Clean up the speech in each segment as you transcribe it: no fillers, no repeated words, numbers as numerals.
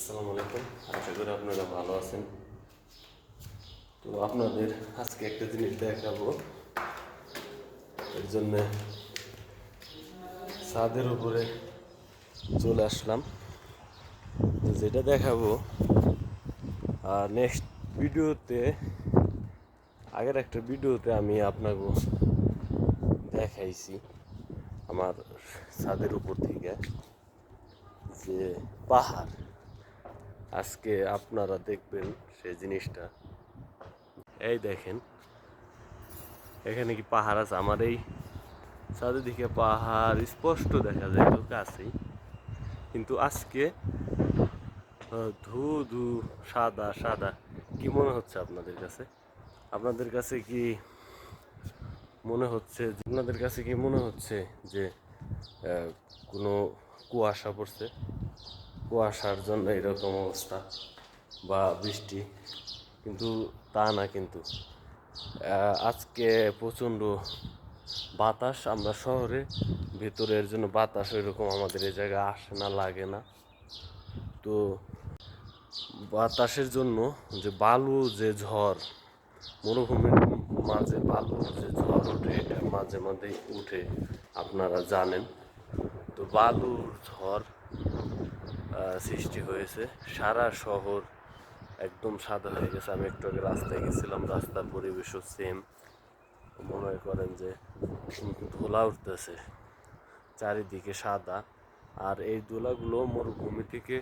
আসসালামু আলাইকুম। আশা করি আপনারা ভালো আছেন। তো আপনাদের আজকে একটা জিনিস দেখাবো, এর জন্যে ছাদের উপরে চলে আসলাম। তো যেটা দেখাবো আর নেক্সট ভিডিওতে, আগের একটা ভিডিওতে আমি আপনাকে দেখাইছি আমার ছাদের উপর থেকে যে পাহাড়। আজকে আপনারা দেখবেন সেই জিনিসটা। এই দেখেন, এখানে কি পাহাড় আছে? আমার এই চারিদিকে পাহাড় স্পষ্ট দেখা যায় তো কাছেই, কিন্তু আজকে ধু ধু সাদা সাদা। কি মনে হচ্ছে আপনাদের কাছে? আপনাদের কাছে কি মনে হচ্ছে যে কোনো কুয়াশা পড়ছে, কুয়াশার জন্য এরকম অবস্থা বা বৃষ্টি? কিন্তু তা না, কিন্তু আজকে প্রচণ্ড বাতাস। আমরা শহরে ভেতরের জন্য বাতাস ওইরকম আমাদের এই জায়গায় আসে না, লাগে না। তো বাতাসের জন্য যে বালু, যে ঝড়, মরুভূমির মাঝে বালু যে ঝড় ওঠে, এটা মাঝে মাঝেই উঠে, আপনারা জানেন। তো বালুর ঝড় সৃষ্টি হয়েছে, সারা শহর একদম সাদা হয়ে গেছে। আমি একটু আগে রাস্তায় গেছিলাম, রাস্তার পরিবেশও সেম। মনে করেন যে ধুলা উঠতেছে, চারিদিকে সাদা। আর এই ধুলাগুলো মরুভূমি থেকে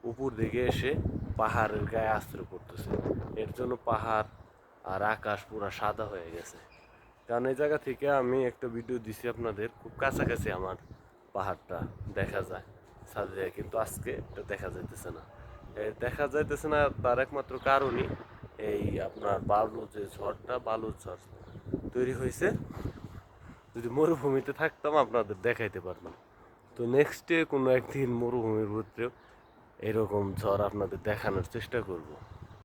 উপর দিকে এসে পাহাড়ের গায়ে আশ্রয় পড়তেছে। এর জন্য পাহাড় আর আকাশ পুরা সাদা হয়ে গেছে। কারণ এই জায়গা থেকে আমি একটা ভিডিও দিছি আপনাদের, খুব কাছাকাছি আমার পাহাড়টা দেখা যায় ছাদে, কিন্তু আজকে এটা দেখা যাইতেছে না। তার একমাত্র কারণই এই আপনার বালুর ঝড় তৈরি হয়েছে। যদি মরুভূমিতে থাকতাম আপনাদের দেখাইতে পারতাম। তো নেক্সটে কোনো একদিন মরুভূমির ভিতরেও এরকম ঝড় আপনাদের দেখানোর চেষ্টা করব।